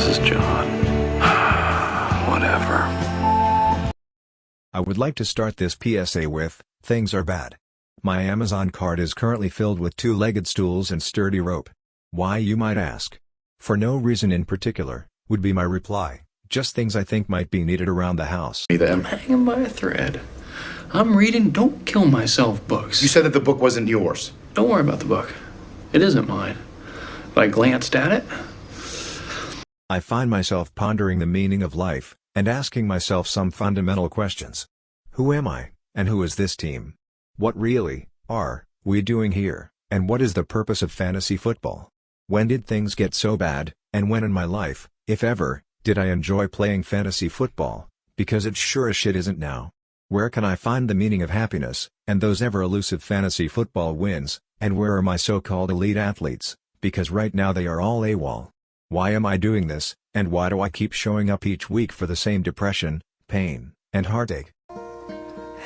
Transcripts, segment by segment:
is John. Whatever. I would like to start this PSA with, things are bad. My Amazon cart is currently filled with two-legged stools and sturdy rope. Why, you might ask? For no reason in particular, would be my reply. Just things I think might be needed around the house. I'm hanging by a thread. I'm reading Don't Kill Myself books. You said that the book wasn't yours. Don't worry about the book. It isn't mine. But I glanced at it. I find myself pondering the meaning of life, and asking myself some fundamental questions. Who am I, and who is this team? What really are we doing here, and what is the purpose of fantasy football? When did things get so bad, and when in my life, if ever, did I enjoy playing fantasy football? Because it sure as shit isn't now. Where can I find the meaning of happiness, and those ever-elusive fantasy football wins, and where are my so-called elite athletes? Because right now they are all AWOL. Why am I doing this, and why do I keep showing up each week for the same depression, pain, and heartache?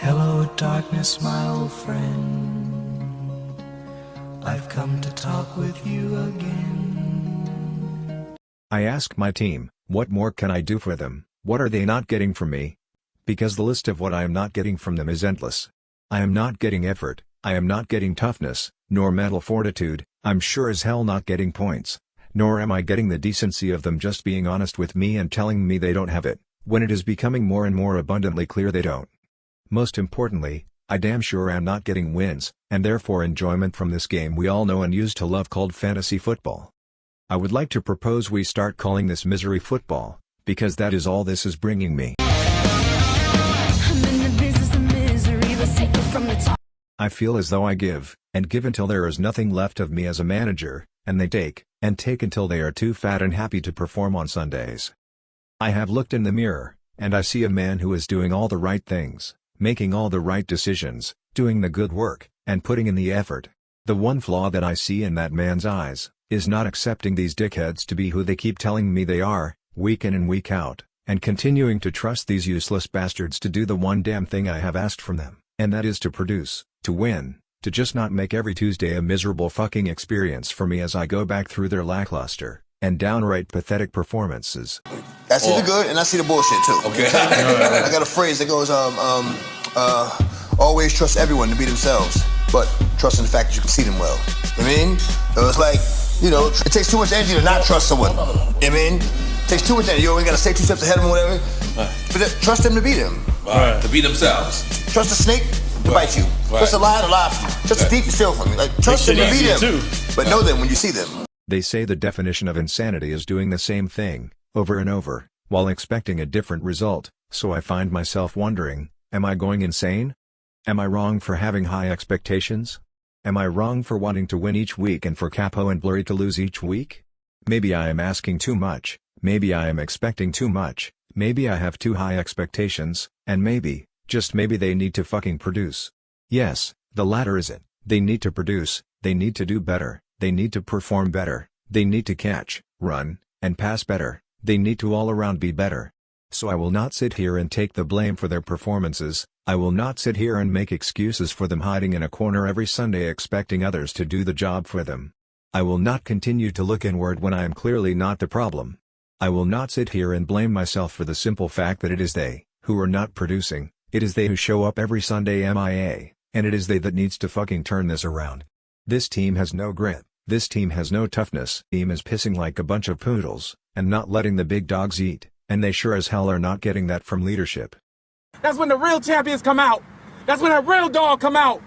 Hello darkness, my old friend. I've come to talk with you again. I ask my team, what more can I do for them? What are they not getting from me? Because the list of what I am not getting from them is endless. I am not getting effort, I am not getting toughness, nor mental fortitude, I'm sure as hell not getting points. Nor am I getting the decency of them just being honest with me and telling me they don't have it, when it is becoming more and more abundantly clear they don't. Most importantly, I damn sure am not getting wins, and therefore enjoyment from this game we all know and used to love called fantasy football. I would like to propose we start calling this misery football, because that is all this is bringing me. I'm in the business of misery, let's take it from the top. I feel as though I give, and give until there is nothing left of me as a manager, and they take, and take until they are too fat and happy to perform on Sundays. I have looked in the mirror, and I see a man who is doing all the right things, making all the right decisions, doing the good work, and putting in the effort. The one flaw that I see in that man's eyes, is not accepting these dickheads to be who they keep telling me they are, week in and week out, and continuing to trust these useless bastards to do the one damn thing I have asked from them, and that is to produce, to win. To just not make every Tuesday a miserable fucking experience for me as I go back through their lackluster, and downright pathetic performances. I see the good and I see the bullshit too. Okay. I got a phrase that goes, always trust everyone to be themselves, but trust in the fact that you can see them well. You know what I mean? So it's like, it takes too much energy to not trust someone. You know what I mean? It takes too much energy. You always gotta stay 2 steps ahead of them or whatever. But trust them to be them. To be themselves. Trust the snake to bite you. Trust the lion to lie for you. Trust the thief to steal from you. Like, trust them to be them, but know them when you see them. They say the definition of insanity is doing the same thing, over and over, while expecting a different result, so I find myself wondering, am I going insane? Am I wrong for having high expectations? Am I wrong for wanting to win each week and for Capo and Blurry to lose each week? Maybe I am asking too much, maybe I am expecting too much, maybe I have too high expectations, and maybe, just maybe they need to fucking produce. Yes, the latter is it. They need to produce, they need to do better, they need to perform better, they need to catch, run, and pass better, they need to all around be better. So I will not sit here and take the blame for their performances, I will not sit here and make excuses for them hiding in a corner every Sunday expecting others to do the job for them. I will not continue to look inward when I am clearly not the problem. I will not sit here and blame myself for the simple fact that it is they, who are not producing. It is they who show up every Sunday MIA, and it is they that needs to fucking turn this around. This team has no grit, this team has no toughness. Team is pissing like a bunch of poodles, and not letting the big dogs eat, and they sure as hell are not getting that from leadership. That's when the real champions come out. That's when that real dog come out.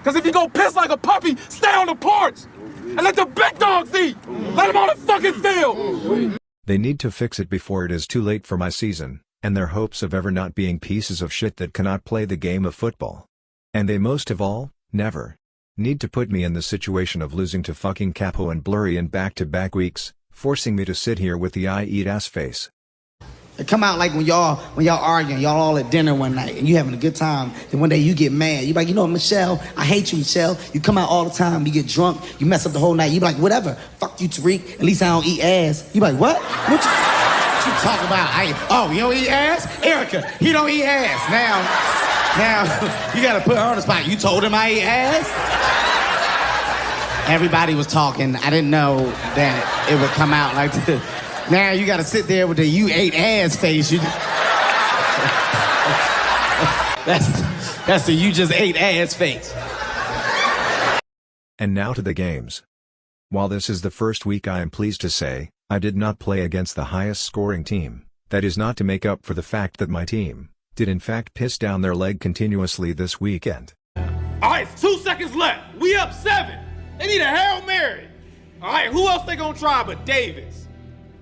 Cause if you go piss like a puppy, stay on the porch, and let the big dogs eat. Let them on the fucking field. They need to fix it before it is too late for my season, and their hopes of ever not being pieces of shit that cannot play the game of football. And they most of all, never need to put me in the situation of losing to fucking Capo and Blurry in back-to-back weeks, forcing me to sit here with the I-eat-ass face. It come out like when y'all arguing, y'all all at dinner one night, and you having a good time, then one day you get mad. You be like, Michelle, I hate you, Michelle. You come out all the time, you get drunk, you mess up the whole night. You be like, whatever, fuck you, Tariq, at least I don't eat ass. You be like, what? What you talk about? You don't eat ass? Erica, he don't eat ass. Now, you gotta put her on the spot. You told him I eat ass? Everybody was talking. I didn't know that it would come out like this. Now you gotta sit there with the you ate ass face. That's the you just ate ass face. And now to the games. While this is the first week, I am pleased to say, I did not play against the highest scoring team. That is not to make up for the fact that my team did in fact piss down their leg continuously this weekend. All right, it's 2 seconds left. We up 7. They need a Hail Mary. All right, who else they gonna try but Davis?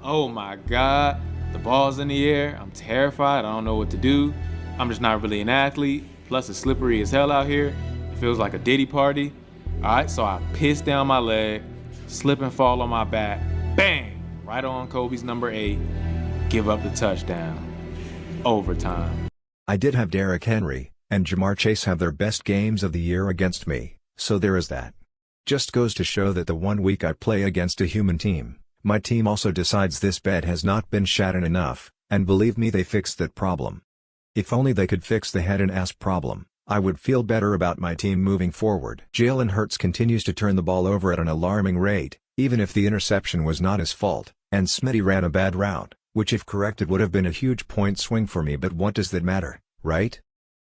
Oh my God, the ball's in the air. I'm terrified, I don't know what to do. I'm just not really an athlete. Plus it's slippery as hell out here. It feels like a Diddy party. All right, so I piss down my leg, slip and fall on my back, bang, right on Kobe's number 8, give up the touchdown. Overtime. I did have Derrick Henry and Jamar Chase have their best games of the year against me, so there is that. Just goes to show that the 1 week I play against a human team, my team also decides this bed has not been shattered enough, and believe me, they fixed that problem. If only they could fix the head and ass problem, I would feel better about my team moving forward. Jalen Hurts continues to turn the ball over at an alarming rate, even if the interception was not his fault, and Smitty ran a bad route, which if corrected would have been a huge point swing for me, but what does that matter, right?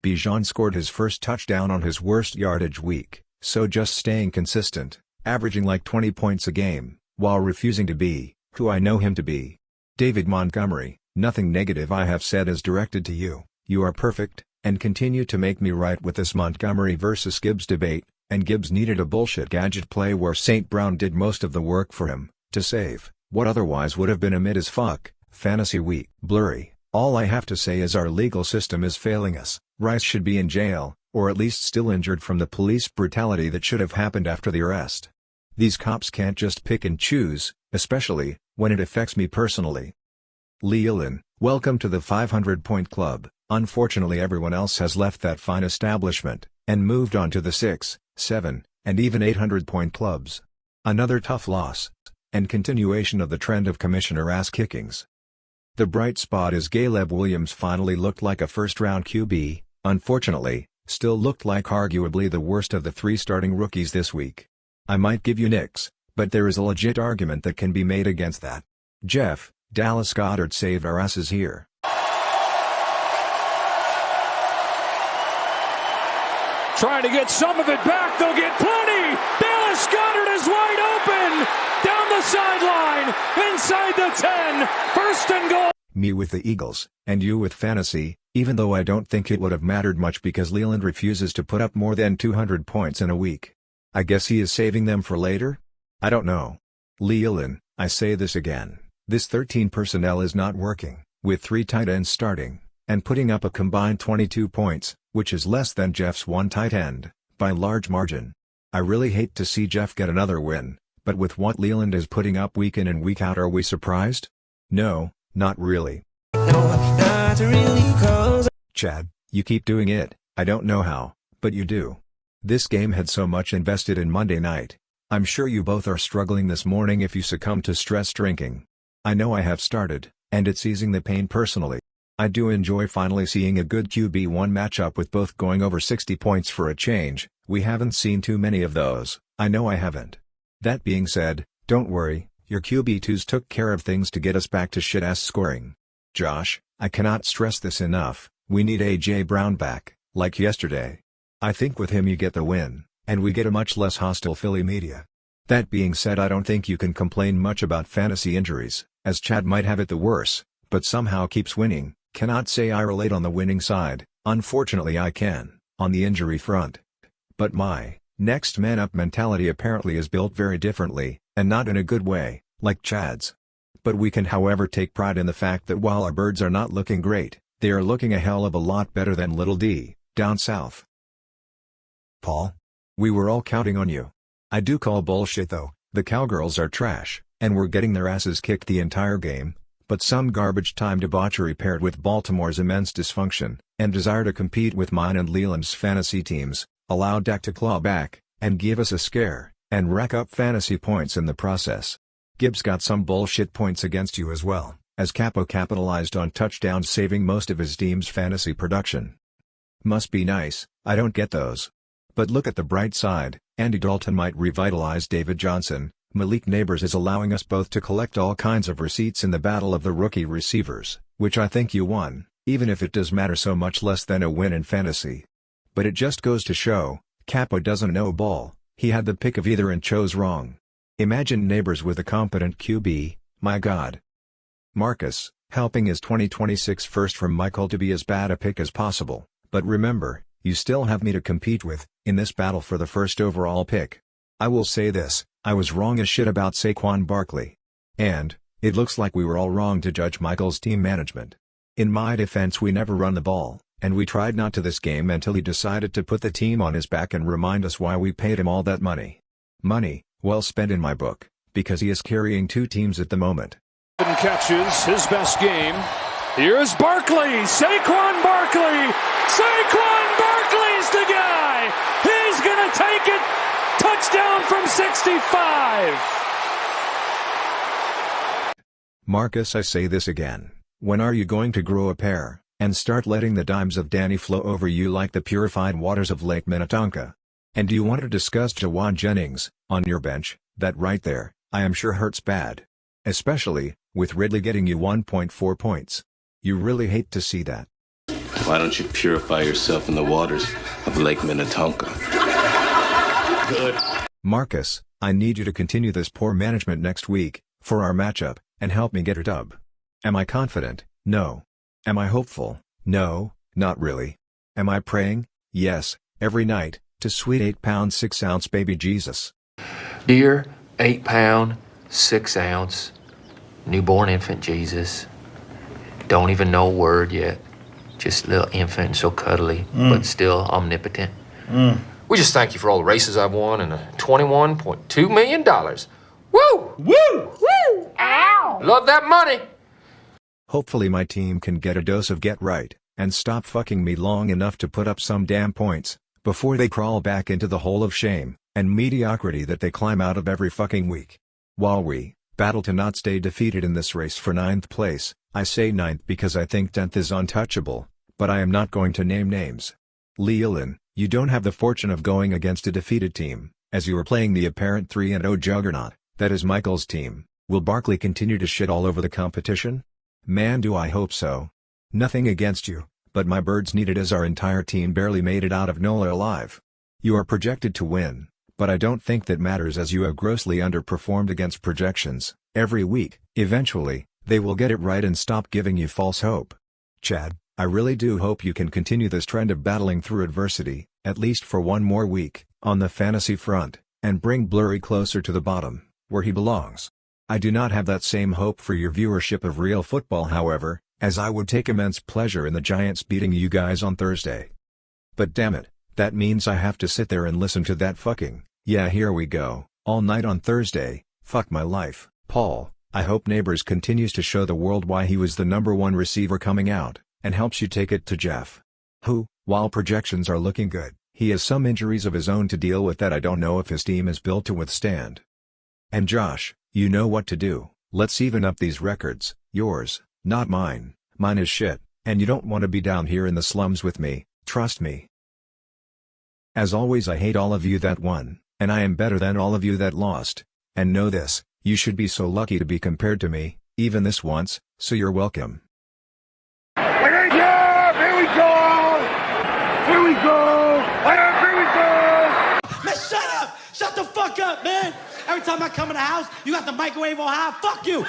Bijan scored his first touchdown on his worst yardage week, so just staying consistent, averaging like 20 points a game, while refusing to be who I know him to be. David Montgomery, nothing negative I have said is directed to you. You are perfect, and continue to make me right with this Montgomery versus Gibbs debate, and Gibbs needed a bullshit gadget play where St. Brown did most of the work for him, to save what otherwise would have been a mid as fuck fantasy week. Blurry. All I have to say is our legal system is failing us. Rice should be in jail, or at least still injured from the police brutality that should have happened after the arrest. These cops can't just pick and choose, especially when it affects me personally. Leland, welcome to the 500-point club. Unfortunately, everyone else has left that fine establishment and moved on to the 6, 7, and even 800-point clubs. Another tough loss and continuation of the trend of commissioner ass kickings. The bright spot is Caleb Williams finally looked like a first-round QB, unfortunately, still looked like arguably the worst of the 3 starting rookies this week. I might give you Knicks, but there is a legit argument that can be made against that. Jeff, Dallas Goedert saved our asses here. Trying to get some of it back, they'll get plenty! Dallas Goedert is wide open! Down the sideline, inside the 10, first and goal! Me with the Eagles, and you with fantasy, even though I don't think it would have mattered much because Leland refuses to put up more than 200 points in a week. I guess he is saving them for later? I don't know. Leland, I say this again, this 13 personnel is not working, with 3 tight ends starting, and putting up a combined 22 points, which is less than Jeff's 1 tight end, by large margin. I really hate to see Jeff get another win, but with what Leland is putting up week in and week out, are we surprised? No, not really. Chad, you keep doing it, I don't know how, but you do. This game had so much invested in Monday night. I'm sure you both are struggling this morning if you succumb to stress drinking. I know I have started, and it's easing the pain personally. I do enjoy finally seeing a good QB1 matchup with both going over 60 points for a change. We haven't seen too many of those, I know I haven't. That being said, don't worry, your QB2s took care of things to get us back to shit-ass scoring. Josh, I cannot stress this enough, we need A.J. Brown back, like yesterday. I think with him you get the win, and we get a much less hostile Philly media. That being said, I don't think you can complain much about fantasy injuries, as Chad might have it the worse, but somehow keeps winning. Cannot say I relate on the winning side, unfortunately I can, on the injury front. But my next man up mentality apparently is built very differently, and not in a good way, like Chad's. But we can however take pride in the fact that while our birds are not looking great, they are looking a hell of a lot better than Little D, down south. Paul? We were all counting on you. I do call bullshit though, the Cowgirls are trash, and were getting their asses kicked the entire game. But some garbage time debauchery paired with Baltimore's immense dysfunction, and desire to compete with mine and Leland's fantasy teams, allowed Dak to claw back, and give us a scare, and rack up fantasy points in the process. Gibbs got some bullshit points against you as well, as Capo capitalized on touchdowns saving most of his team's fantasy production. Must be nice, I don't get those. But look at the bright side, Andy Dalton might revitalize David Johnson, Malik Neighbors is allowing us both to collect all kinds of receipts in the battle of the rookie receivers, which I think you won, even if it does matter so much less than a win in fantasy. But it just goes to show, Capo doesn't know ball, he had the pick of either and chose wrong. Imagine Neighbors with a competent QB, my god. Marcus, helping his 2026 first from Michael to be as bad a pick as possible, but remember, you still have me to compete with, in this battle for the first overall pick. I will say this, I was wrong as shit about Saquon Barkley. And, it looks like we were all wrong to judge Michael's team management. In my defense, we never run the ball, and we tried not to this game until he decided to put the team on his back and remind us why we paid him all that money. Money, well spent in my book, because he is carrying 2 teams at the moment. Catches his best game. Here's Barkley, Saquon Barkley. Saquon Barkley's the guy. He's gonna take it. Touchdown from 65. Marcus, I say this again. When are you going to grow a pair, and start letting the dimes of Danny flow over you like the purified waters of Lake Minnetonka? And do you want to discuss Jawan Jennings, on your bench? That right there, I am sure hurts bad. Especially, with Ridley getting you 1.4 points. You really hate to see that. Why don't you purify yourself in the waters of Lake Minnetonka? Good. Marcus, I need you to continue this poor management next week, for our matchup, and help me get a dub. Am I confident? No. Am I hopeful? No, not really. Am I praying? Yes, every night, to sweet 8-pound 6-ounce baby Jesus. Dear 8-pound 6-ounce newborn infant Jesus, don't even know a word yet, just a little infant, so cuddly, but still omnipotent. We just thank you for all the races I've won and the $21.2 million. Woo! Woo! Woo! Ow! Love that money! Hopefully my team can get a dose of get right, and stop fucking me long enough to put up some damn points, before they crawl back into the hole of shame and mediocrity that they climb out of every fucking week. While we battle to not stay defeated in this race for 9th place, I say 9th because I think 10th is untouchable, but I am not going to name names. Leland, you don't have the fortune of going against a defeated team, as you are playing the apparent 3-0 juggernaut, that is Michael's team. Will Barkley continue to shit all over the competition? Man, do I hope so. Nothing against you, but my birds need it as our entire team barely made it out of NOLA alive. You are projected to win, but I don't think that matters as you have grossly underperformed against projections. Every week, eventually, they will get it right and stop giving you false hope. Chad, I really do hope you can continue this trend of battling through adversity, at least for one more week, on the fantasy front, and bring Blurry closer to the bottom, where he belongs. I do not have that same hope for your viewership of real football, however, as I would take immense pleasure in the Giants beating you guys on Thursday. But damn it, that means I have to sit there and listen to that fucking, yeah, here we go, all night on Thursday. Fuck my life. Paul, I hope Neighbors continues to show the world why he was the #1 receiver coming out, and helps you take it to Jeff. Who, while projections are looking good, he has some injuries of his own to deal with that I don't know if his team is built to withstand. And Josh, you know what to do. Let's even up these records. Yours, not mine. Mine is shit, and you don't want to be down here in the slums with me, trust me. As always, I hate all of you that won, and I am better than all of you that lost. And know this, you should be so lucky to be compared to me, even this once, so you're welcome. Yeah, here we go! Here we go! Here we go! Man, shut up! Shut the fuck up, man! Every time I come in the house, you got the microwave on high. Fuck you!